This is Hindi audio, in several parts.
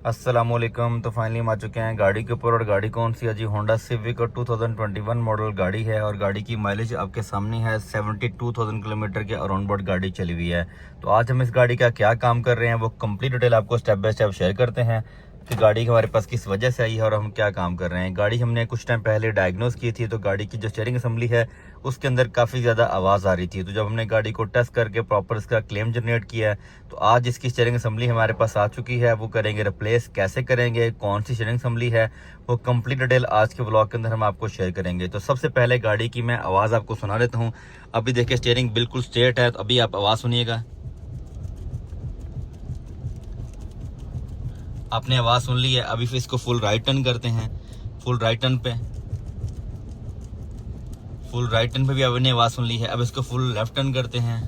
अस्सलाम वालेकुम। तो फाइनली हम आ चुके हैं गाड़ी के ऊपर। और गाड़ी कौन सी है जी? होंडा सिविक और 2021 मॉडल गाड़ी है। और गाड़ी की माइलेज आपके सामने है, 72,000 किलोमीटर के अराउंड बोर्ड गाड़ी चली हुई है। तो आज हम इस गाड़ी का क्या काम कर रहे हैं वो कंप्लीट डिटेल आपको स्टेप बाय स्टेप शेयर करते हैं कि गाड़ी हमारे पास किस वजह से आई है और हम क्या काम कर रहे हैं। गाड़ी हमने कुछ टाइम पहले डायग्नोस की थी, तो गाड़ी की जो स्टीयरिंग असेंबली है उसके अंदर काफ़ी ज़्यादा आवाज़ आ रही थी। तो जब हमने गाड़ी को टेस्ट करके प्रॉपर इसका क्लेम जनरेट किया है, तो आज इसकी स्टीयरिंग असेंबली हमारे पास आ चुकी है। वो करेंगे रिप्लेस, कैसे करेंगे, कौन सी स्टीयरिंग असेंबली है, वो कंप्लीट डिटेल आज के व्लॉग के अंदर हम आपको शेयर करेंगे। तो सबसे पहले गाड़ी की मैं आवाज़ आपको सुना देता हूँ। अभी देखिए स्टीयरिंग बिल्कुल स्ट्रेट है, तो अभी आप आवाज़ सुनिएगा। आपने आवाज़ सुन ली है। अभी फिर इसको फुल राइट टर्न करते हैं। फुल राइट टर्न पे भी आपने आवाज़ सुन ली है। अब इसको फुल लेफ्ट टर्न करते हैं।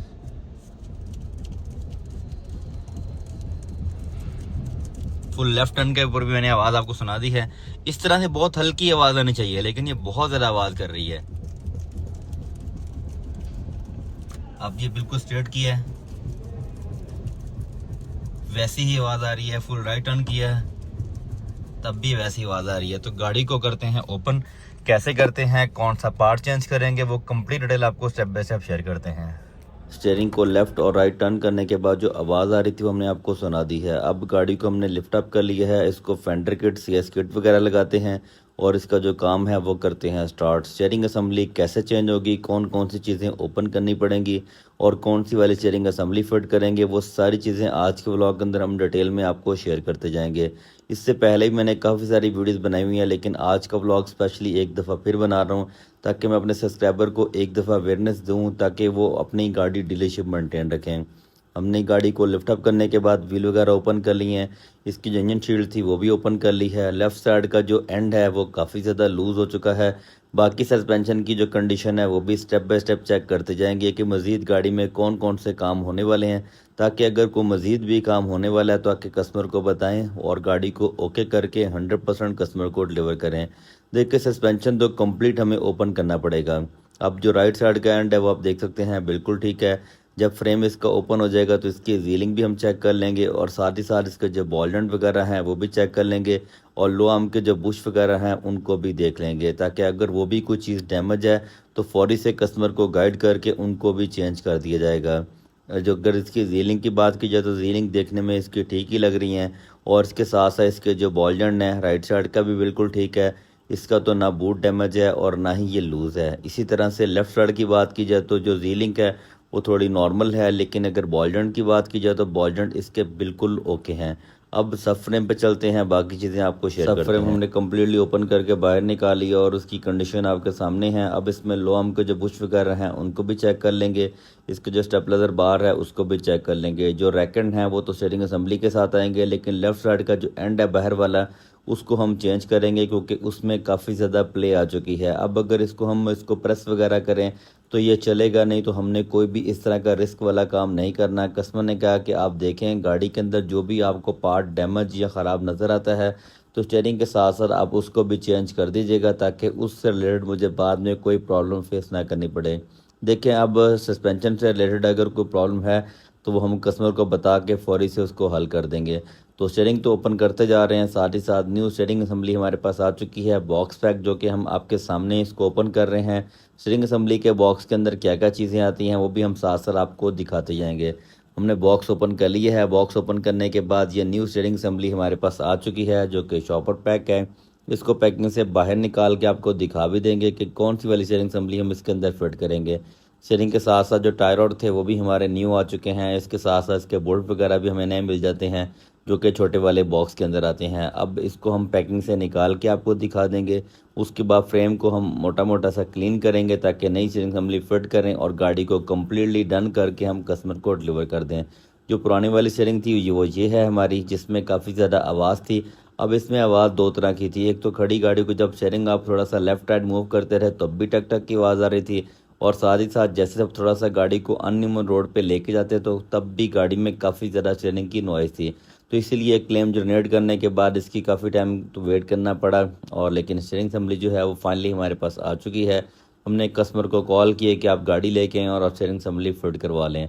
फुल लेफ्ट टर्न के ऊपर भी मैंने आवाज़ आपको सुना दी है। इस तरह से बहुत हल्की आवाज़ आनी चाहिए, लेकिन ये बहुत ज़्यादा आवाज़ कर रही है। अब ये बिल्कुल स्ट्रेट किया है, वैसी ही आवाज़ आ रही है। फुल राइट टर्न किया है, तब भी वैसी आवाज़ आ रही है। तो गाड़ी को करते हैं ओपन। कैसे करते हैं, कौन सा पार्ट चेंज करेंगे, वो कंप्लीट डिटेल आपको स्टेप बाय स्टेप शेयर करते हैं। स्टीयरिंग को लेफ्ट और राइट टर्न करने के बाद जो आवाज़ आ रही थी वो हमने आपको सुना दी है। अब गाड़ी को हमने लिफ्ट अप कर लिया है। इसको फेंडर किट, सीएस किट वगैरह लगाते हैं और इसका जो काम है वो करते हैं स्टार्ट। स्टीयरिंग असेंबली कैसे चेंज होगी, कौन कौन सी चीज़ें ओपन करनी पड़ेंगी और कौन सी वाली स्टीयरिंग असेंबली फिट करेंगे, वो सारी चीज़ें आज के व्लॉग के अंदर हम डिटेल में आपको शेयर करते जाएंगे। इससे पहले भी मैंने काफ़ी सारी वीडियोस बनाई हुई हैं, लेकिन आज का व्लॉग स्पेशली एक दफ़ा फिर बना रहा हूँ ताकि मैं अपने सब्सक्राइबर को एक दफ़ा अवेयरनेस दूँ ताकि वो अपनी गाड़ी डीलरशिप मेंटेन रखें। हमने गाड़ी को लिफ्ट अप करने के बाद व्हील वगैरह ओपन कर लिए हैं। इसकी जो इंजन शील्ड थी वो भी ओपन कर ली है। लेफ़्ट साइड का जो एंड है वो काफ़ी ज़्यादा लूज़ हो चुका है। बाकी सस्पेंशन की जो कंडीशन है वो भी स्टेप बाय स्टेप चेक करते जाएंगे कि मज़ीद गाड़ी में कौन कौन से काम होने वाले हैं, ताकि अगर कोई मज़ीद भी काम होने वाला है तो आके कस्टमर को बताएं और गाड़ी को ओके करके 100% कस्टमर को डिलीवर करें। देखिए सस्पेंशन तो कंप्लीट हमें ओपन करना पड़ेगा। अब जो राइट साइड का एंड है वो आप देख सकते हैं बिल्कुल ठीक है। जब फ्रेम इसका ओपन हो जाएगा तो इसकी व्हीलिंग भी हम चेक कर लेंगे और साथ ही साथ इसके जो बॉल जॉइंट वगैरह हैं वो भी चेक कर लेंगे और लो आर्म के जो बुश वगैरह हैं उनको भी देख लेंगे, ताकि अगर वो भी कोई चीज़ डैमेज है तो फौरी से कस्टमर को गाइड करके उनको भी चेंज कर दिया जाएगा। जो अगर इसकी व्हीलिंग की बात की जाए तो व्हीलिंग देखने में इसकी ठीक ही लग रही हैं और इसके साथ साथ इसके जो बॉल जॉइंट हैं राइट साइड का भी बिल्कुल ठीक है। इसका तो ना बूट डैमेज है और ना ही ये लूज़ है। इसी तरह से लेफ़्ट साइड की बात की जाए तो जो व्हीलिंग है वो थोड़ी नॉर्मल है, लेकिन अगर बॉल जॉइंट की बात की जाए तो बॉल जॉइंट इसके बिल्कुल ओके हैं। अब सब फ्रेम पे चलते हैं, बाकी चीज़ें आपको शेयर करते हैं। सब फ्रेम हमने कम्प्लीटली ओपन करके बाहर निकाली है और उसकी कंडीशन आपके सामने है। अब इसमें लो आर्म के जो बुश वगैरह हैं उनको भी चेक कर लेंगे। इसके जो स्टेबलाइजर बार है उसको भी चेक कर लेंगे। जो रैकेट हैं वो तो स्टीयरिंग असेंबली के साथ आएंगे, लेकिन लेफ़्ट साइड का जो एंड है बाहर वाला उसको हम चेंज करेंगे क्योंकि उसमें काफ़ी ज़्यादा प्ले आ चुकी है। अब अगर इसको प्रेस वगैरह करें तो ये चलेगा नहीं। तो हमने कोई भी इस तरह का रिस्क वाला काम नहीं करना। कस्टमर ने कहा कि आप देखें गाड़ी के अंदर जो भी आपको पार्ट डैमेज या ख़राब नज़र आता है तो स्टीयरिंग के साथ साथ आप उसको भी चेंज कर दीजिएगा, ताकि उससे रिलेटेड मुझे बाद में कोई प्रॉब्लम फेस ना करनी पड़े। देखें अब सस्पेंशन से रिलेटेड अगर कोई प्रॉब्लम है तो वो हम कस्टमर को बता के फौरी से उसको हल कर देंगे। तो स्टीयरिंग तो ओपन करते जा रहे हैं, साथ ही साथ न्यू स्टीयरिंग असेंबली हमारे पास आ चुकी है। बॉक्स पैक जो कि हम आपके सामने इसको ओपन कर रहे हैं। स्टीयरिंग असेंबली के बॉक्स के अंदर क्या क्या चीज़ें आती हैं वो भी हम साथ साथ आपको दिखाते जाएंगे। हमने बॉक्स ओपन कर लिया है। बॉक्स ओपन करने के बाद ये न्यू स्टीयरिंग असेंबली हमारे पास आ चुकी है जो कि शॉपर पैक है। इसको पैकिंग से बाहर निकाल के आपको दिखा भी देंगे कि कौन सी वाली स्टीयरिंग असेंबली हम इसके अंदर फिट करेंगे। स्टीयरिंग के साथ साथ जो टायर रॉड थे वो भी हमारे न्यू आ चुके हैं। इसके साथ साथ इसके बोल्ट वगैरह भी हमें नए मिल जाते हैं जो कि छोटे वाले बॉक्स के अंदर आते हैं। अब इसको हम पैकिंग से निकाल के आपको दिखा देंगे। उसके बाद फ्रेम को हम मोटा मोटा सा क्लीन करेंगे ताकि नई स्टीयरिंग असेंबली फिट करें और गाड़ी को कम्प्लीटली डन करके हम कस्टमर को डिलीवर कर दें। जो पुरानी वाली स्टीयरिंग थी ये है हमारी, जिसमें काफ़ी ज़्यादा आवाज़ थी। अब इसमें आवाज़ दो तरह की थी। एक तो खड़ी गाड़ी को जब स्टीयरिंग आप थोड़ा सा लेफ्ट राइट मूव करते रहे तब भी टक टक की आवाज़ आ रही थी, और साथ ही साथ जैसे जब थोड़ा सा गाड़ी को अननिमन रोड पे लेके जाते तो तब भी गाड़ी में काफ़ी ज़्यादा स्टीयरिंग की नॉइज़ थी। तो इसीलिए क्लेम जनरेट करने के बाद इसकी काफ़ी टाइम तो वेट करना पड़ा, और लेकिन स्टीयरिंग असेंबली जो है वो फाइनली हमारे पास आ चुकी है। हमने कस्टमर को कॉल किए कि आप गाड़ी लेके आएँ और आप स्टीयरिंग असेंबली फिट करवा लें।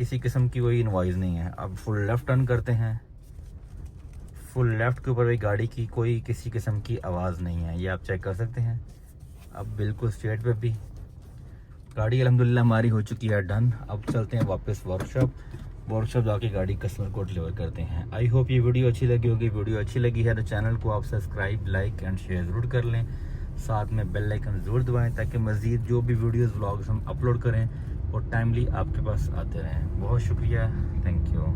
किसी किस्म की कोई इनवॉइस नहीं है। अब फुल लेफ़्ट टर्न करते हैं, फुल लेफ़्ट के ऊपर भी गाड़ी की कोई किसी किस्म की आवाज़ नहीं है, ये आप चेक कर सकते हैं। अब बिल्कुल स्ट्रेट पे भी गाड़ी अल्हम्दुलिल्लाह हमारी हो चुकी है डन। अब चलते हैं वापस वर्कशॉप जाके गाड़ी कस्टमर को डिलीवर करते हैं। आई होप ये वीडियो अच्छी लगी होगी। वीडियो अच्छी लगी है तो चैनल को आप सब्सक्राइब, लाइक एंड शेयर ज़रूर कर लें। साथ में बेल आइकन ज़रूर दबाएं ताकि मज़ीद जो भी वीडियोस व्लॉग्स हम अपलोड करें वो टाइमली आपके पास आते रहें। बहुत शुक्रिया, थैंक यू।